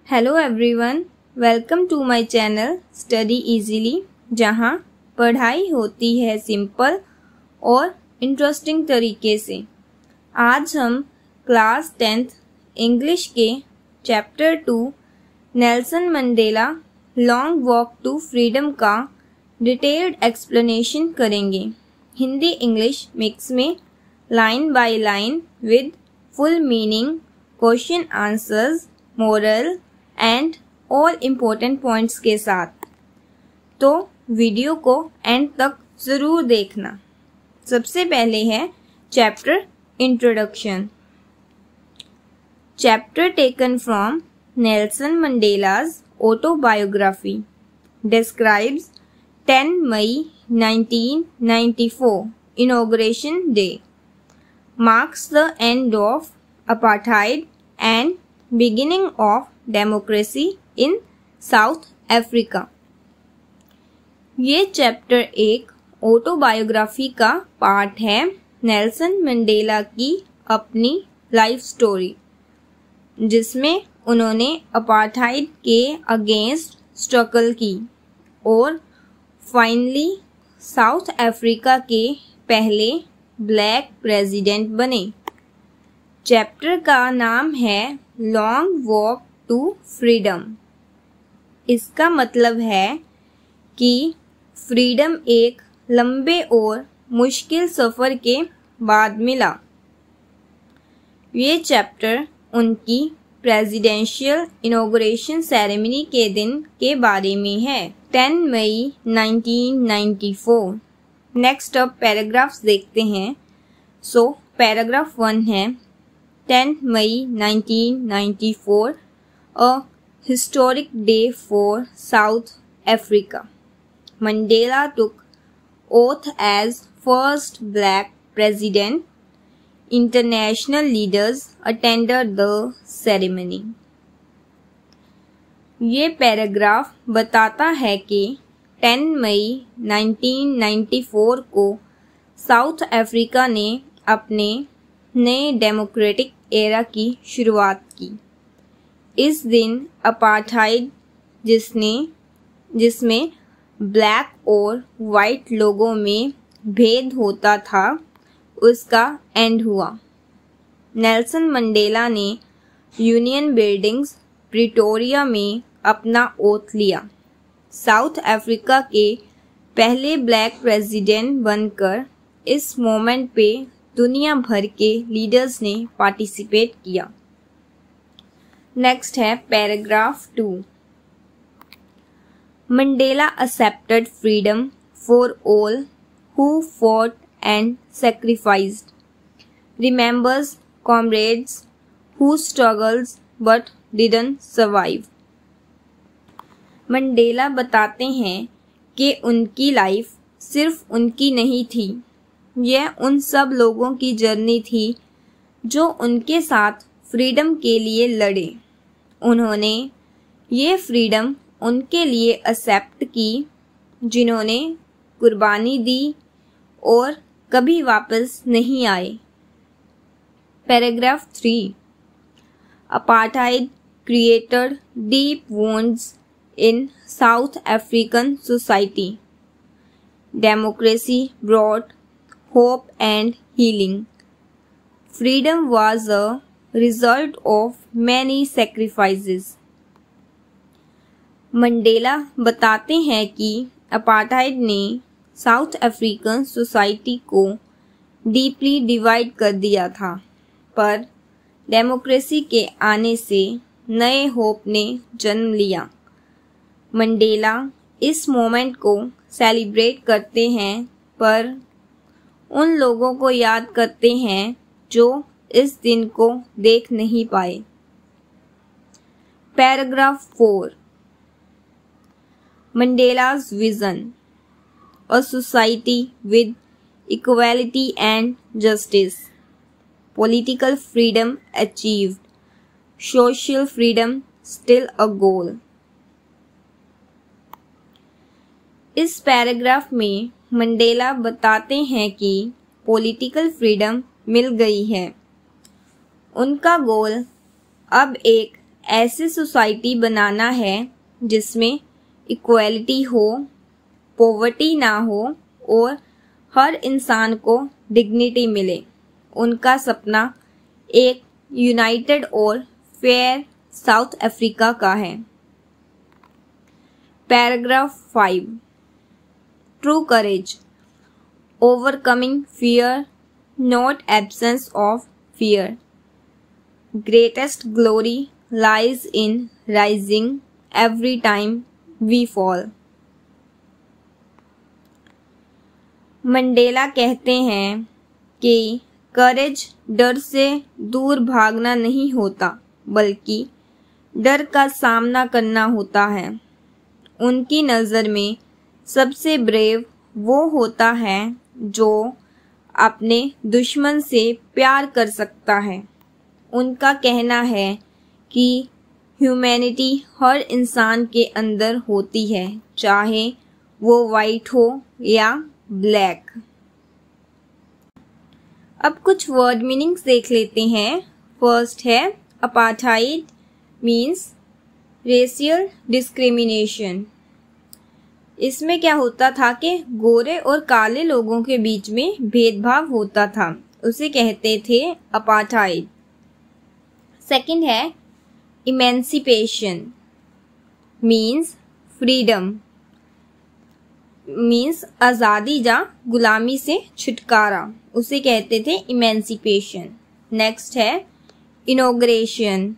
Hello everyone, welcome to my channel Study Easily, जहां पढ़ाई होती है सिंपल और इंटरेस्टिंग तरीके से। आज हम क्लास 10th इंग्लिश के chapter 2 Nelson Mandela Long walk to Freedom का डिटेल्ड एक्सप्लेनेशन करेंगे, हिंदी इंग्लिश मिक्स में, line by line with full meaning, question answers, moral and all important points के साथ। तो वीडियो को एंड तक ज़रूर देखना। सबसे पहले है chapter introduction. Chapter taken from Nelson Mandela's autobiography describes 10 May 1994 inauguration day marks the end of apartheid and beginning of democracy in south Africa. ये चैप्टर एक ऑटोबायोग्राफी का पार्ट है नेल्सन मंडेला की अपनी लाइफ स्टोरी, जिसमें उन्होंने apartheid के against struggle की और फाइनली साउथ अफ्रीका के पहले ब्लैक प्रेसिडेंट बने। चैप्टर का नाम है लॉन्ग वॉक टू फ्रीडम। इसका मतलब है कि फ्रीडम एक लंबे और मुश्किल सफ़र के बाद मिला। ये चैप्टर उनकी प्रेसिडेंशियल इनॉग्रेशन सेरेमनी के दिन के बारे में है, 10 मई 1994। नेक्स्ट अब पैराग्राफ्स देखते हैं। सो पैराग्राफ 1 है 10 मई 1994 a historic day for South Africa. Mandela took oath as first black president. International leaders attended the ceremony. ये पैराग्राफ बताता है कि 10 मई 1994 को साउथ अफ्रीका ने अपने नए डेमोक्रेटिक एरा की शुरुआत की। इस दिन अपार्थाइड जिसमें ब्लैक और वाइट लोगों में भेद होता था, उसका एंड हुआ। नेल्सन मंडेला ने यूनियन बिल्डिंग्स प्रिटोरिया में अपना ओथ लिया। साउथ अफ्रीका के पहले ब्लैक प्रेसिडेंट बनकर इस मोमेंट पे दुनिया भर के लीडर्स ने पार्टिसिपेट किया। नेक्स्ट है paragraph 2। Mandela accepted freedom for all who fought and sacrificed, remembers comrades who struggled but didn't survive. Mandela बताते हैं कि उनकी लाइफ सिर्फ उनकी नहीं थी, यह उन सब लोगों की जर्नी थी जो उनके साथ फ्रीडम के लिए लड़े। उन्होंने ये फ्रीडम उनके लिए एक्सेप्ट की जिन्होंने कुर्बानी दी और कभी वापस नहीं आए। Paragraph 3। Apartheid created deep wounds in south African society. Democracy brought hope and healing. Freedom was a result of many sacrifices. Mandela बताते हैं कि अपार्थाइड ने साउथ अफ्रीकन सोसाइटी को डीपली डिवाइड कर दिया था, पर डेमोक्रेसी के आने से नए होप ने जन्म लिया। मंडेला इस मोमेंट को सेलिब्रेट करते हैं, पर उन लोगों को याद करते हैं जो इस दिन को देख नहीं पाए। Paragraph 4। मंडेला's vision, a society with equality and justice, political freedom achieved, social freedom still a goal. इस पैराग्राफ में मंडेला बताते हैं कि पॉलिटिकल फ्रीडम मिल गई है। उनका गोल अब एक ऐसी सोसाइटी बनाना है जिसमें इक्वालिटी हो, पॉवर्टी ना हो और हर इंसान को डिग्निटी मिले। उनका सपना एक यूनाइटेड और फेयर साउथ अफ्रीका का है। Paragraph 5 true courage overcoming fear not absence of fear greatest glory lies in rising every time we fall. Mandela कहते हैं कि करेज डर से दूर भागना नहीं होता, बल्कि डर का सामना करना होता है। उनकी नज़र में सबसे ब्रेव वो होता है जो अपने दुश्मन से प्यार कर सकता है। उनका कहना है कि ह्यूमैनिटी हर इंसान के अंदर होती है, चाहे वो वाइट हो या ब्लैक। अब कुछ वर्ड मीनिंग्स देख लेते हैं। फर्स्ट है अपार्थाइड मीन्स रेशियल डिस्क्रिमिनेशन। इसमें क्या होता था कि गोरे और काले लोगों के बीच में भेदभाव होता था, उसे कहते थे अपार्थाइड। सेकंड है इमेंसिपेशन मीन्स फ्रीडम, मीन्स आज़ादी या गुलामी से छुटकारा, उसे कहते थे इमेंसिपेशन। नेक्स्ट है inauguration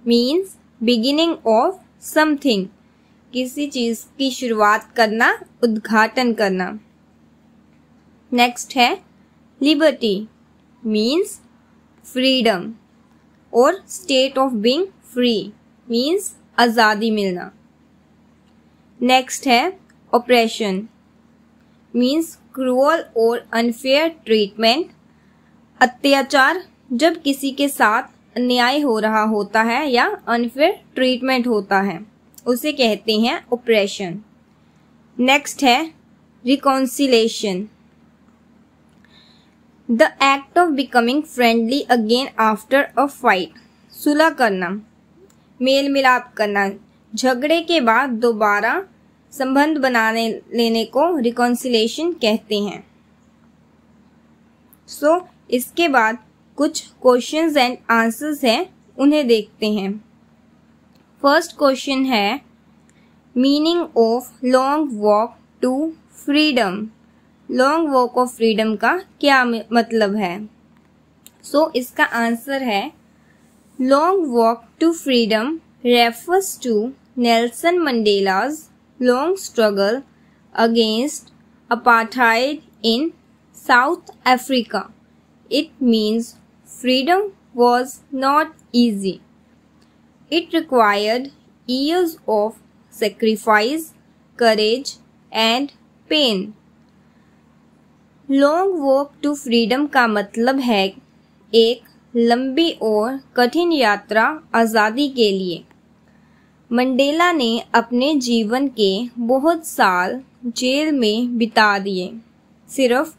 means beginning of something, किसी चीज़ की शुरुआत करना, उद्घाटन करना। नेक्स्ट है लिबर्टी मीन्स फ्रीडम और state of being free means आज़ादी मिलना। नेक्स्ट है ऑपरेशन मीन्स क्रूअल और अनफेयर ट्रीटमेंट, अत्याचार जब किसी के साथ अन्याय हो रहा होता है या अनफेयर ट्रीटमेंट होता है, उसे कहते हैं ऑपरेशन। नेक्स्ट है reconciliation the act of becoming friendly again after a fight, सुलह करना, मेल मिलाप करना, झगड़े के बाद दोबारा संबंध बनाने लेने को रिकॉन्सिलेशन कहते हैं। इसके बाद कुछ क्वेश्चंस एंड आंसर्स हैं, उन्हें देखते हैं। फर्स्ट क्वेश्चन है meaning of long walk to freedom. Long walk of freedom का क्या मतलब है? इसका आंसर है long walk to freedom refers to Nelson Mandela's long struggle against apartheid in South Africa. It means freedom was not easy. It required years of sacrifice, courage and pain. Long walk to freedom का मतलब है एक लंबी और कठिन यात्रा आज़ादी के लिए। मंडेला ने अपने जीवन के बहुत साल जेल में बिता दिए, सिर्फ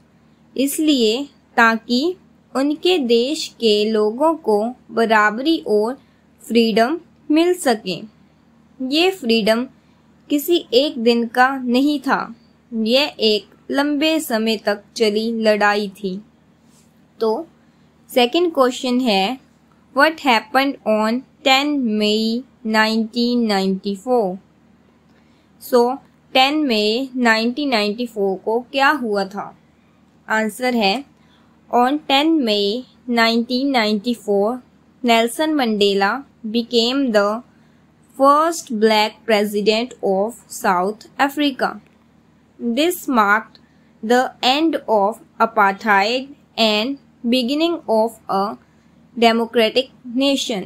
इसलिए ताकि उनके देश के लोगों को बराबरी और फ्रीडम मिल सके। ये फ्रीडम किसी एक दिन का नहीं था, यह एक लंबे समय तक चली लड़ाई थी। तो सेकंड क्वेश्चन है व्हाट हैपेंड ऑन 10 मई 1994। 10 मई 1994 को क्या हुआ था? आंसर है on 10 May 1994 Nelson Mandela became the first black president of South Africa. This marked the end of apartheid and beginning of a democratic nation.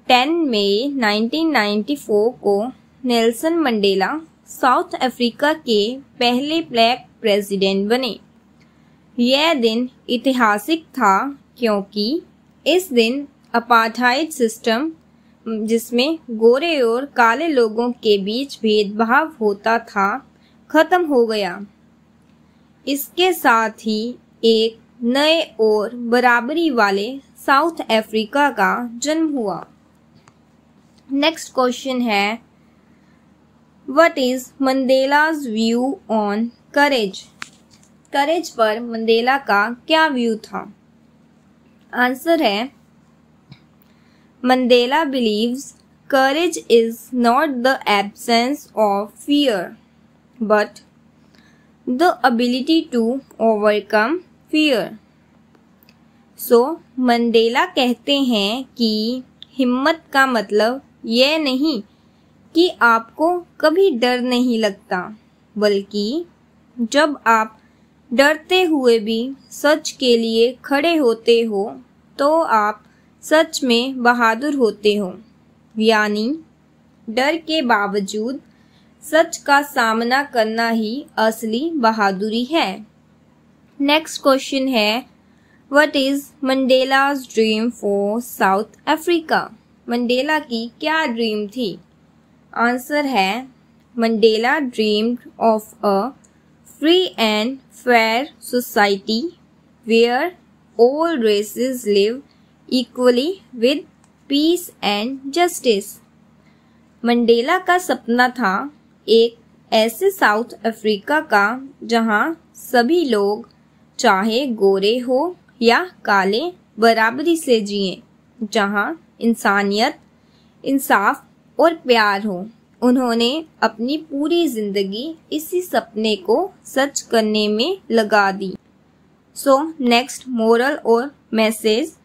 10 मई 1994 को नेल्सन मंडेला साउथ अफ्रीका के पहले black president बने। यह दिन ऐतिहासिक था क्योंकि इस दिन अपार्थाइड सिस्टम, जिसमें गोरे और काले लोगों के बीच भेदभाव होता था, खत्म हो गया। इसके साथ ही एक नए और बराबरी वाले साउथ अफ्रीका का जन्म हुआ। नेक्स्ट क्वेश्चन है, what is Mandela's view on courage? Courage पर मंडेला का क्या व्यू था? आंसर है, Mandela believes courage is not the absence of fear, but the ability to overcome fear. So, Mandela कहते हैं कि हिम्मत का मतलब यह नहीं कि आपको कभी डर नहीं लगता, बल्कि जब आप डरते हुए भी सच के लिए खड़े होते हो तो आप सच में बहादुर होते हो। यानी डर के बावजूद सच का सामना करना ही असली बहादुरी है। नेक्स्ट क्वेश्चन है, what is Mandela's dream for South Africa? Mandela की क्या ड्रीम थी? आंसर है, Mandela dreamed of a free and fair society where all races live equally with peace and justice. Mandela का सपना था एक ऐसे साउथ अफ्रीका का जहां सभी लोग चाहे गोरे हो या काले बराबरी से जिएं, जहां इंसानियत, इंसाफ और प्यार हो। उन्होंने अपनी पूरी जिंदगी इसी सपने को सच करने में लगा दी। सो नेक्स्ट मोरल और message,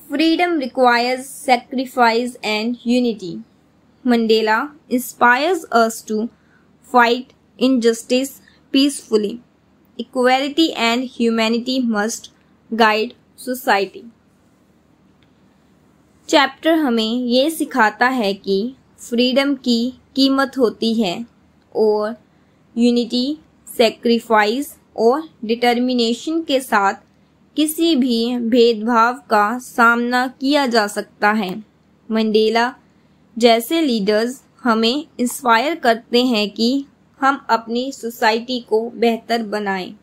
freedom requires sacrifice and unity. Mandela inspires us to fight injustice peacefully. Equality and humanity must guide society. Chapter हमें ये सिखाता है कि फ्रीडम की कीमत होती है और यूनिटी, सैक्रिफाइस और डिटर्मिनेशन के साथ किसी भी भेदभाव का सामना किया जा सकता है। मंडेला जैसे लीडर्स हमें इंस्पायर करते हैं कि हम अपनी सोसाइटी को बेहतर बनाएं।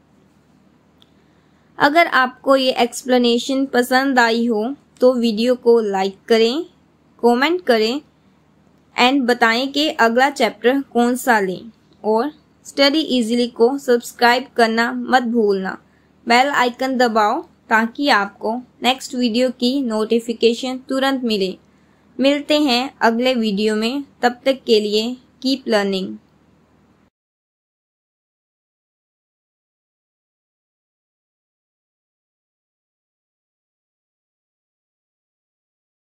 अगर आपको ये एक्सप्लेनेशन पसंद आई हो तो वीडियो को लाइक करें, कमेंट करें एंड बताएं कि अगला चैप्टर कौन सा लें, और स्टडी इजीली को सब्सक्राइब करना मत भूलना। बेल आइकन दबाओ ताकि आपको नेक्स्ट वीडियो की नोटिफिकेशन तुरंत मिले। मिलते हैं अगले वीडियो में, तब तक के लिए कीप लर्निंग।